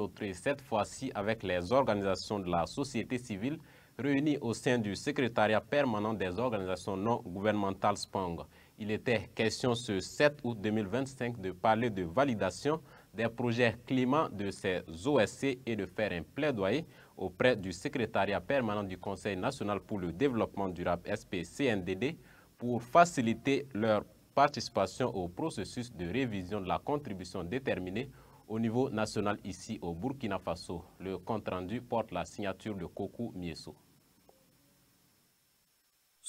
rencontré cette fois-ci avec les organisations de la société civile réunies au sein du secrétariat permanent des organisations non gouvernementales SPONG. Il était question ce 7 août 2025 de parler de validation des projets climat de ces OSC et de faire un plaidoyer auprès du secrétariat permanent du Conseil national pour le développement durable SPCNDD pour faciliter leur participation au processus de révision de la contribution déterminée au niveau national ici au Burkina Faso. Le compte-rendu porte la signature de Kokou Miesso.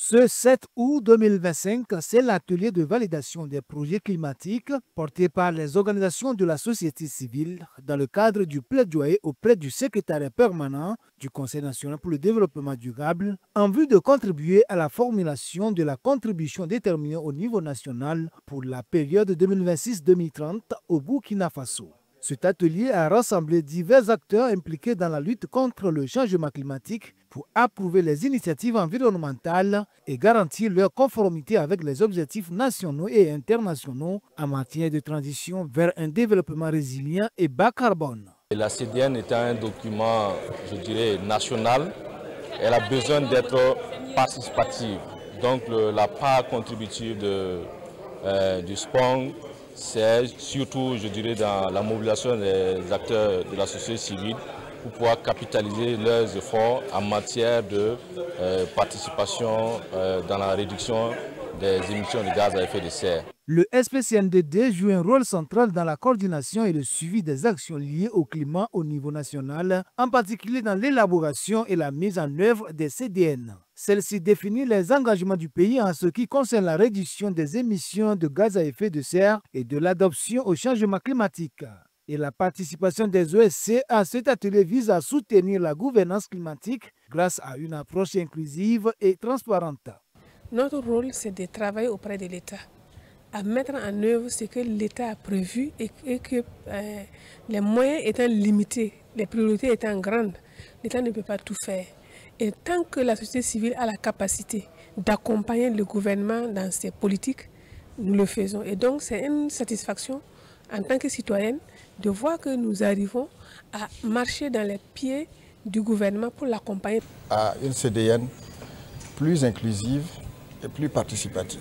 Ce 7 août 2025, c'est l'atelier de validation des projets climatiques porté par les organisations de la société civile dans le cadre du plaidoyer auprès du secrétariat permanent du Conseil national pour le développement durable en vue de contribuer à la formulation de la contribution déterminée au niveau national pour la période 2026-2030 au Burkina Faso. Cet atelier a rassemblé divers acteurs impliqués dans la lutte contre le changement climatique pour approuver les initiatives environnementales et garantir leur conformité avec les objectifs nationaux et internationaux en matière de transition vers un développement résilient et bas carbone. La CDN étant un document, je dirais, national, elle a besoin d'être participative. Donc la part contributive du SPONG, c'est surtout, je dirais, dans la mobilisation des acteurs de la société civile pour pouvoir capitaliser leurs efforts en matière de participation dans la réduction des émissions de gaz à effet de serre. Le SPCNDD joue un rôle central dans la coordination et le suivi des actions liées au climat au niveau national, en particulier dans l'élaboration et la mise en œuvre des CDN. Celle-ci définit les engagements du pays en ce qui concerne la réduction des émissions de gaz à effet de serre et de l'adoption au changement climatique. Et la participation des OSC à cet atelier vise à soutenir la gouvernance climatique grâce à une approche inclusive et transparente. Notre rôle, c'est de travailler auprès de l'État, à mettre en œuvre ce que l'État a prévu et que les moyens étant limités, les priorités étant grandes, l'État ne peut pas tout faire. Et tant que la société civile a la capacité d'accompagner le gouvernement dans ses politiques, nous le faisons. Et donc c'est une satisfaction en tant que citoyenne de voir que nous arrivons à marcher dans les pieds du gouvernement pour l'accompagner. À une CDN plus inclusive et plus participative.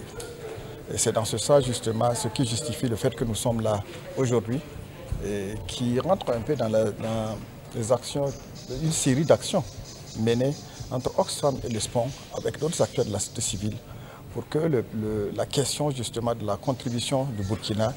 Et c'est dans ce sens justement ce qui justifie le fait que nous sommes là aujourd'hui et qui rentre un peu dans les actions, une série d'actions menées entre Oxfam et le SPONG avec d'autres acteurs de la société civile pour que la question justement de la contribution du Burkina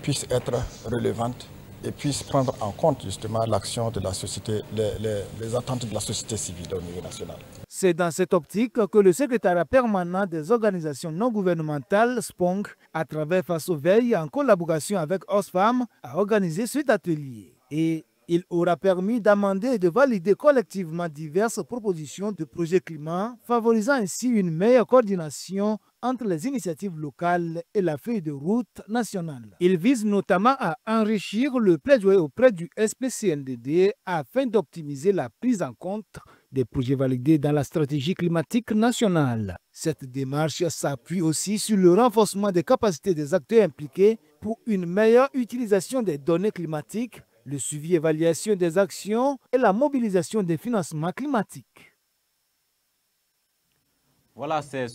puisse être relevante et puisse prendre en compte justement l'action de la société, les attentes de la société civile au niveau national. C'est dans cette optique que le secrétariat permanent des organisations non gouvernementales SPONG, à travers Faso Veille, en collaboration avec Oxfam, a organisé cet atelier. Et il aura permis d'amender et de valider collectivement diverses propositions de projets climat, favorisant ainsi une meilleure coordination entre les initiatives locales et la feuille de route nationale. Il vise notamment à enrichir le plaidoyer auprès du SPCNDD afin d'optimiser la prise en compte des projets validés dans la stratégie climatique nationale. Cette démarche s'appuie aussi sur le renforcement des capacités des acteurs impliqués pour une meilleure utilisation des données climatiques, le suivi et évaluation des actions et la mobilisation des financements climatiques. Voilà, c'est